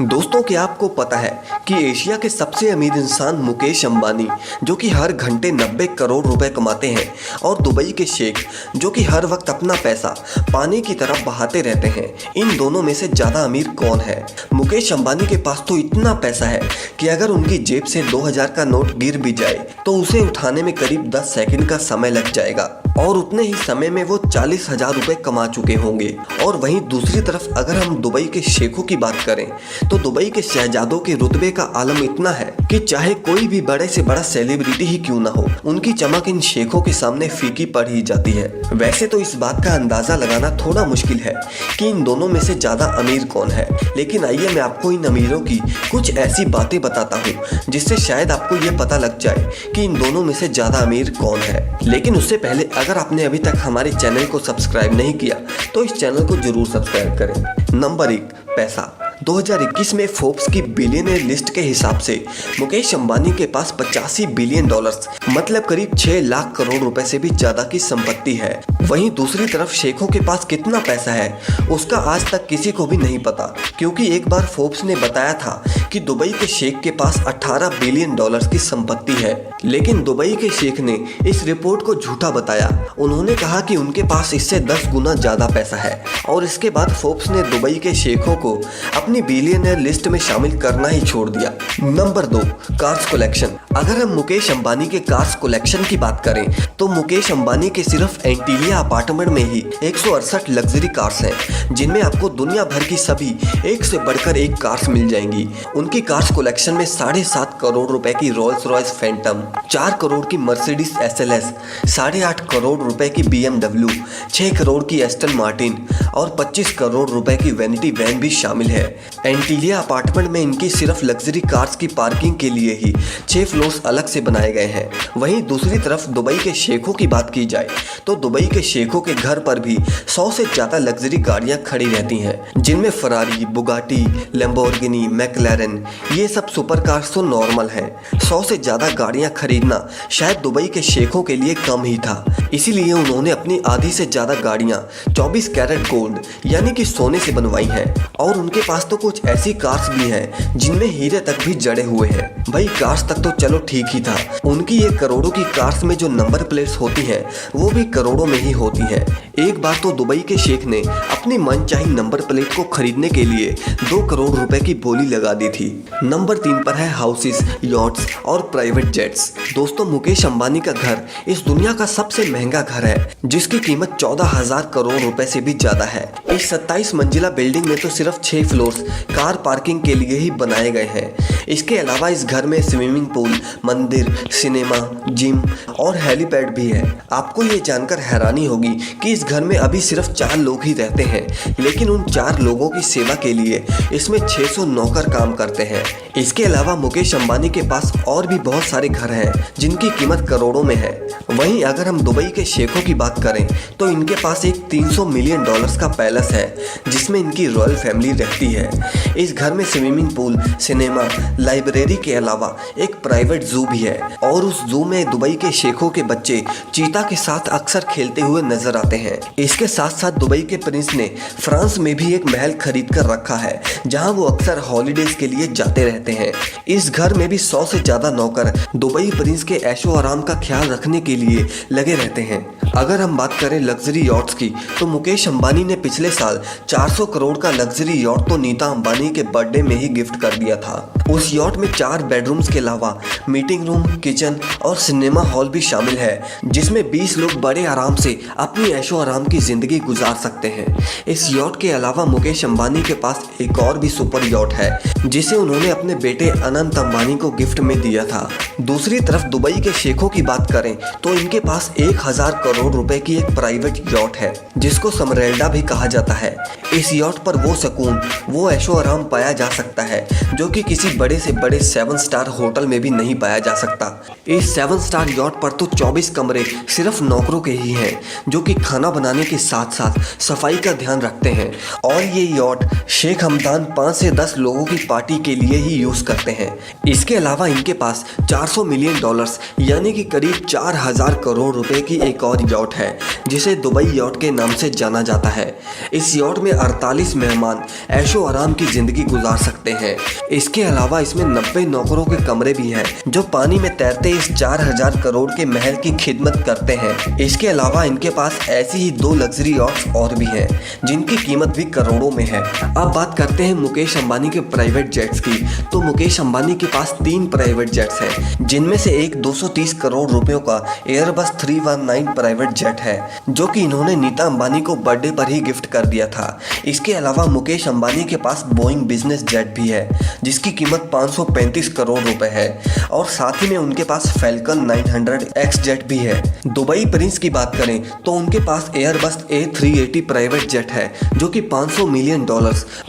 दोस्तों, क्या आपको पता है कि एशिया के सबसे अमीर इंसान मुकेश अंबानी, जो कि हर घंटे 90 करोड़ रुपए कमाते हैं, और दुबई के शेख, जो कि हर वक्त अपना पैसा पानी की तरफ बहाते रहते हैं, इन दोनों में से ज़्यादा अमीर कौन है? मुकेश अंबानी के पास तो इतना पैसा है कि अगर उनकी जेब से 2000 का नोट गिर भी जाए तो उसे उठाने में करीब 10 सेकंड का समय लग जाएगा, और उतने ही समय में वो 40,000 रुपए कमा चुके होंगे। और वहीं दूसरी तरफ अगर हम दुबई के शेखों की बात करें तो दुबई के शहजादों के रुतबे का आलम इतना है कि चाहे कोई भी बड़े से बड़ा सेलिब्रिटी ही क्यों ना हो, उनकी चमक इन शेखों के सामने फीकी पड़ ही जाती है। वैसे तो इस बात का अंदाजा लगाना थोड़ा मुश्किल है कि इन दोनों में से ज्यादा अमीर कौन है, लेकिन आइए मैं आपको इन अमीरों की कुछ ऐसी बातें बताता हूँ जिससे शायद आपको ये पता लग जाए कि इन दोनों में से ज्यादा अमीर कौन है। लेकिन उससे पहले अगर आपने अभी तक हमारे चैनल को सब्सक्राइब नहीं किया तो इस चैनल को जरूर सब्सक्राइब करें। नंबर 1, पैसा। 2021 में फोर्ब्स की बिलियनर लिस्ट के हिसाब से मुकेश अंबानी के पास 85 बिलियन डॉलर्स मतलब करीब 6 लाख करोड़ रुपए से भी ज्यादा की संपत्ति है। वहीं दूसरी तरफ शेखों के पास कितना पैसा है उसका आज तक किसी को भी नहीं पता, क्योंकि एक बार फोर्ब्स ने बताया था कि दुबई के शेख के पास 18 बिलियन डॉलर्स की संपत्ति है, लेकिन दुबई के शेख ने इस रिपोर्ट को झूठा बताया। उन्होंने कहा कि उनके पास इससे 10 गुना ज्यादा पैसा है, और इसके बाद फोर्ब्स ने दुबई के शेखों को अपनी बिलियनर लिस्ट में शामिल करना ही छोड़ दिया। Number 2, cars collection. अगर हम मुकेश अंबानी के कार्स कलेक्शन की बात करें तो मुकेश अंबानी के सिर्फ एंटीलिया अपार्टमेंट में ही 168 लग्जरी कार्स हैं, जिनमें आपको दुनिया भर की सभी एक से बढ़कर एक कार्स मिल जाएंगी। उनकी कार्स कलेक्शन में 7.5 करोड़ रुपए की रोल्स रॉयस फैंटम, 4 करोड़ की मर्सिडीज SLS, 8.5 करोड़ रुपए की BMW, 6 करोड़ की एस्टन मार्टिन और 25 करोड़ रुपए की वैनिटी वैन भी शामिल है। एंटीलिया अपार्टमेंट में इनकी सिर्फ लग्जरी कार्स की पार्किंग के लिए ही 6 फ्लोर्स अलग से बनाए गए हैं। वहीं दूसरी तरफ दुबई के शेखों की बात की जाए तो दुबई के शेखों के घर पर भी 100 से ज्यादा लग्जरी गाड़ियां खड़ी रहती हैं, जिनमें फरारी, बुगाटी, लैम्बोर्गिनी, मैक्लारेन, ये सब सुपर कार्स तो नॉर्मल हैं। 100 से ज्यादा गाड़ियां खरीदना शायद दुबई के शेखों के लिए कम ही था, इसीलिए उन्होंने अपनी आधी से ज्यादा गाड़ियां 24 कैरेट गोल्ड यानी कि सोने से बनवाई हैं। और उनके पास तो कुछ ऐसी कार्स भी हैं जिनमें हीरे तक भी जड़े हुए हैं। भाई कार्स तक तो चलो ठीक ही था, उनकी ये करोड़ों की कार्स में जो नंबर प्लेट्स होती हैं वो भी करोड़ों में ही होती हैं। एक बार तो दुबई के शेख ने अपनी मनचाही नंबर प्लेट को खरीदने के लिए 2 करोड़ रुपए की बोली लगा दी थी। नंबर 3 पर है हाउसेस, यॉट्स और प्राइवेट जेट्स। दोस्तों, मुकेश अंबानी का घर इस दुनिया का सबसे महंगा घर है, जिसकी कीमत 14,000 करोड़ रुपए से भी ज्यादा है। इस 27 मंजिला बिल्डिंग में तो सिर्फ 6 फ्लोर्स कार पार्किंग के लिए ही बनाए गए हैं। इसके अलावा इस घर में स्विमिंग पूल, मंदिर, सिनेमा, जिम और हेलीपैड भी है। आपको ये जानकर हैरानी होगी कि इस घर में अभी सिर्फ 4 लोग ही रहते हैं, लेकिन उन 4 लोगों की सेवा के लिए इसमें 600 नौकर काम करते हैं। इसके अलावा मुकेश अंबानी के पास और भी बहुत सारे घर हैं जिनकी कीमत करोड़ों में है। वहीं अगर हम दुबई के शेखों की बात करें तो इनके पास एक 300 मिलियन डॉलर्स का पैलेस है जिसमें इनकी रॉयल फैमिली रहती है। इस घर में स्विमिंग पूल, सिनेमा, लाइब्रेरी के अलावा एक प्राइवेट जू भी है, और उस जू में दुबई के शेखों के बच्चे चीता के साथ अक्सर खेलते हुए नजर आते हैं। इसके साथ साथ दुबई के प्रिंस ने फ्रांस में भी एक महल खरीद कर रखा है जहां वो अक्सर हॉलीडेज के लिए जाते रहते हैं। इस घर में भी 100 से ज्यादा नौकर दुबई प्रिंस के ऐशो आराम का ख्याल रखने के लिए लगे रहते हैं। अगर हम बात करें लग्जरी यॉट्स की तो मुकेश अंबानी ने पिछले साल 400 करोड़ का लग्जरी यॉट तो नीता अंबानी के बर्थडे में ही गिफ्ट कर दिया था। उस यॉट में 4 बेडरूम्स के अलावा मीटिंग रूम, किचन और सिनेमा हॉल भी शामिल है, जिसमें 20 लोग बड़े आराम से अपनी ऐशो आराम की जिंदगी गुजार सकते हैं। इस यॉट के अलावा मुकेश अंबानी के पास एक और भी सुपर यॉट है जिसे उन्होंने अपने बेटे अनंत अंबानी को गिफ्ट में दिया था। दूसरी तरफ दुबई के शेखों की बात करें तो इनके पास 1000 करोड़ रुपए की एक प्राइवेट यॉट है जिसको समरेल्डा भी कहा जाता है। इस यॉट पर वो सुकून, वो ऐशो आराम पाया जा सकता है जो कि किसी किसी बड़े से बड़े 7 स्टार होटल में भी नहीं पाया जा सकता। इस 7 स्टार यॉट पर तो 24 कमरे सिर्फ नौकरों के ही हैं, जो कि खाना बनाने के साथ साथ सफाई का ध्यान रखते हैं। और ये यॉट शेख हमदान 5 से 10 लोगों की पार्टी के लिए ही यूज़ करते हैं। इसके अलावा इनके पास $400 मिलियन यानी कि करीब 4000 करोड़ रुपए की एक और यॉट है, जिसे दुबई यॉट के नाम से जाना जाता है। इस यॉट में 48 मेहमान ऐशो आराम की जिंदगी गुजार सकते हैं। इसके अलावा इसमें 90 नौकरों के कमरे भी हैं, जो पानी में तैरते इस 4000 करोड़ के महल की खिदमत करते हैं। इसके अलावा इनके पास ऐसी ही 2 लग्जरी यॉट्स और भी हैं, जिनकी कीमत भी करोड़ों में है। अब बात करते हैं मुकेश अंबानी के प्राइवेट जेट्स की। तो मुकेश अंबानी के पास 3 प्राइवेट जेट्स हैं, जिनमें से एक 230 करोड़ रुपयों का एयरबस 319 प्राइवेट जेट है, जो कि इन्होंने नीता अंबानी को बर्थडे पर ही गिफ्ट कर दिया था। इसके अलावा मुकेश अंबानी के पास बोइंग बिजनेस जेट भी है, जिसकी कीमत 535 करोड़ रुपए है, और साथ ही में उनके पास फैल्कन 900X जेट भी है। दुबई प्रिंस की बात करें तो उनके पास एयरबस A380 प्राइवेट जेट है, जो कि $500 मिलियन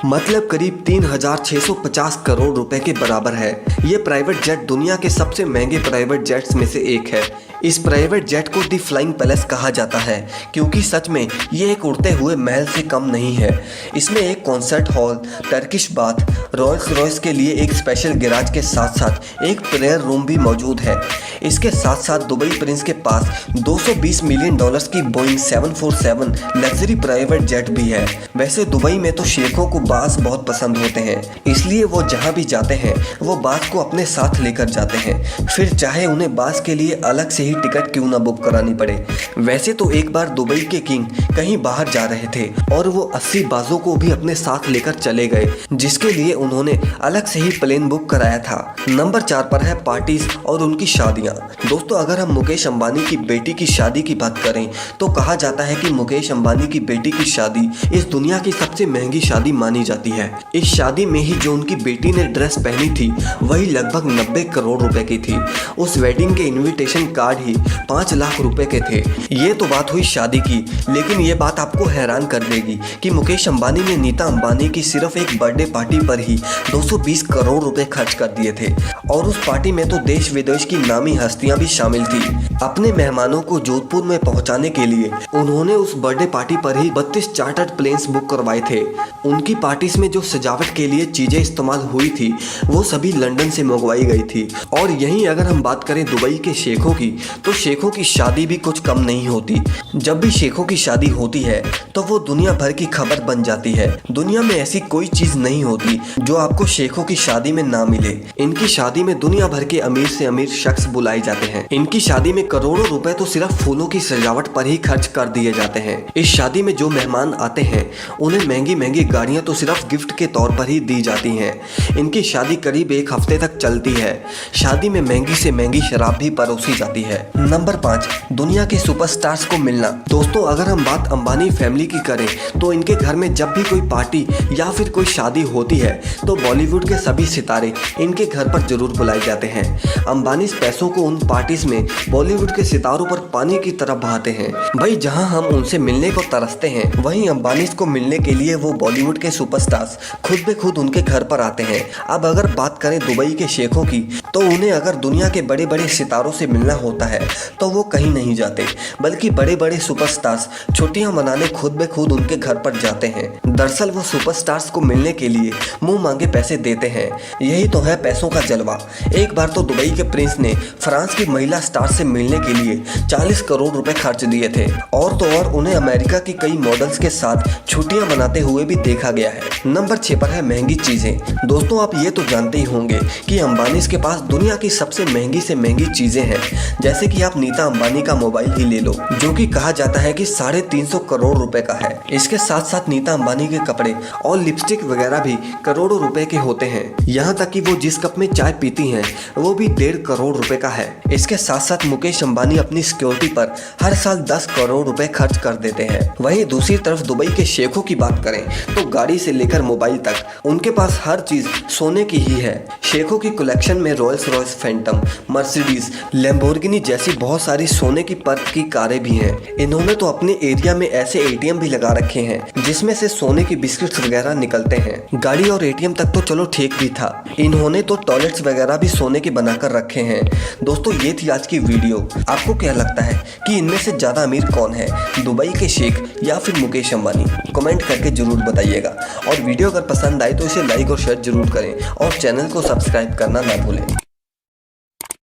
मतलब करीब 3650 करोड़ रुपए के बराबर है। ये प्राइवेट जेट दुनिया के सबसे महंगे प्राइवेट जेट्स में से एक है। इस प्राइवेट जेट को दी फ्लाइंग पैलेस कहा जाता है, क्योंकि सच में ये एक उड़ते हुए महल से कम नहीं है। इसमें एक concert hall, Turkish bath, Royals Royce के लिए एक स्पेशल गैराज के साथ साथ एक प्रेयर रूम भी मौजूद है। इसके साथ साथ दुबई प्रिंस के पास $220 मिलियन की बोइंग 747 लग्जरी प्राइवेट जेट भी है। वैसे दुबई में तो शेखों को बास बहुत पसंद होते हैं, इसलिए वो जहाँ भी जाते हैं वो बास को अपने साथ लेकर जाते हैं, फिर चाहे उन्हें बास के लिए अलग से टिकट क्यों ना बुक करानी पड़े। वैसे तो एक बार दुबई के किंग कहीं बाहर जा रहे थे और वो 80 बाजों को भी अपने साथ लेकर चले गए, जिसके लिए उन्होंने अलग से ही प्लेन बुक कराया था। नंबर 4 पर है पार्टीज और उनकी शादियां। दोस्तों, अगर हम मुकेश अंबानी की बेटी की शादी की बात करें तो कहा जाता है कि मुकेश अंबानी की बेटी की शादी इस दुनिया की सबसे महंगी शादी मानी जाती है। इस शादी में ही जो उनकी बेटी ने ड्रेस पहनी थी वही लगभग 90 करोड़ रुपए की थी। उस वेडिंग के इन्विटेशन कार्ड ही 5 लाख रुपए के थे। ये तो बात हुई शादी की, लेकिन ये बात आपको हैरान कर देगी कि मुकेश अंबानी ने नीता अंबानी की सिर्फ एक बर्थडे पार्टी पर ही 220 करोड़ रुपए खर्च कर दिए थे, और उस पार्टी में तो देश विदेश की नामी हस्तियां भी शामिल थी। अपने मेहमानों को जोधपुर में पहुंचाने के लिए उन्होंने उस बर्थडे पार्टी पर ही 32 चार्टर्ड प्लेन्स बुक करवाए थे। उनकी पार्टीज में जो सजावट के लिए चीजें इस्तेमाल हुई थी वो सभी लंदन से मंगवाई गई थी। और यहीं अगर हम बात करें दुबई के शेखों की, तो शेखों की शादी भी कुछ कम नहीं होती। जब भी शेखों की शादी होती है तो वो दुनिया भर की खबर बन जाती है। दुनिया में ऐसी कोई चीज नहीं होती जो आपको शेखों की शादी में ना मिले। इनकी शादी में दुनिया भर के अमीर से अमीर शख्स बुलाए जाते हैं। इनकी शादी में करोड़ों रुपए तो सिर्फ फूलों की सजावट पर ही खर्च कर दिए जाते हैं। इस शादी में जो मेहमान आते हैं उन्हें महंगी महंगी गाड़ियां तो सिर्फ गिफ्ट के तौर पर ही दी जाती हैं। इनकी शादी करीब 1 हफ्ते तक चलती है। शादी में महंगी से महंगी शराब भी परोसी जाती है। नंबर 5, दुनिया के सुपरस्टार्स को मिलना। दोस्तों, अगर हम बात अंबानी फैमिली की करें तो इनके घर में जब भी कोई पार्टी या फिर कोई शादी होती है तो बॉलीवुड के सभी सितारे इनके घर पर जरूर बुलाए जाते हैं। अंबानी इस पैसों को उन पार्टीज में बॉलीवुड के सितारों पर पानी की तरह बहाते हैं। भाई, जहां हम उनसे मिलने को तरसते हैं वहीं अंबानी को मिलने के लिए वो बॉलीवुड के सुपरस्टार्स खुद ब खुद उनके घर पर आते हैं। अब अगर बात करें दुबई के शेखों की, तो उन्हें अगर दुनिया के बड़े बड़े सितारों से मिलना होता है तो वो कहीं नहीं जाते, बल्कि बड़े बड़े सुपरस्टार्स छुट्टियां मनाने खुद ब खुद उनके घर पर जाते हैं। दरअसल वो सुपरस्टार्स को मिलने के लिए मुंह मांगे पैसे देते हैं। यही तो है पैसों का जलवा। एक बार तो दुबई के प्रिंस ने फ्रांस की महिला स्टार से मिलने के लिए 40 करोड़ रुपए खर्च दिए थे, और तो और उन्हें अमेरिका की कई मॉडल्स के साथ छुट्टियां मनाते हुए भी देखा गया है। नंबर 6 पर है महंगी चीजें। दोस्तों, आप ये तो जानते ही होंगे कि अंबानी के पास दुनिया की सबसे महंगी से महंगी चीजें हैं। जैसे कि आप नीता अंबानी का मोबाइल ही ले लो, जो कि कहा जाता है कि 350 करोड़ रुपए का है। इसके साथ साथ नीता अंबानी के कपड़े और लिपस्टिक वगैरह भी करोड़ों रुपए के होते हैं। यहाँ तक कि वो जिस कप में चाय पीती हैं वो भी 1.5 करोड़ रुपए का है। इसके साथ साथ मुकेश अंबानी अपनी सिक्योरिटी पर हर साल 10 करोड़ रुपए खर्च कर देते हैं। वहीं दूसरी तरफ दुबई के शेखों की बात करें तो गाड़ी से लेकर मोबाइल तक उनके पास हर चीज सोने की ही है। शेखों की कलेक्शन में Royals Royce Phantom, Mercedes, Lamborghini जैसी बहुत सारी सोने की परत की कारें भी हैं। इन्होंने तो अपने एरिया में ऐसे एटीएम भी लगा रखे हैं जिसमें से सोने की बिस्किट्स वगैरह निकलते हैं। गाड़ी और एटीएम तक तो चलो ठीक भी था। इन्होंने तो टॉयलेट्स वगैरह भी सोने के बनाकर रखे हैं। दोस्तों ये थी आज की वीडियो। आपको क्या लगता है कि इनमें से ज़्यादा अमीर कौन है, दुबई के शेख या फिर मुकेश अंबानी? कमेंट करके ज़रूर बताइएगा। और वीडियो अगर पसंद आए तो इसे लाइक और शेयर जरूर करें और चैनल को सब्सक्राइब करना ना भूलें।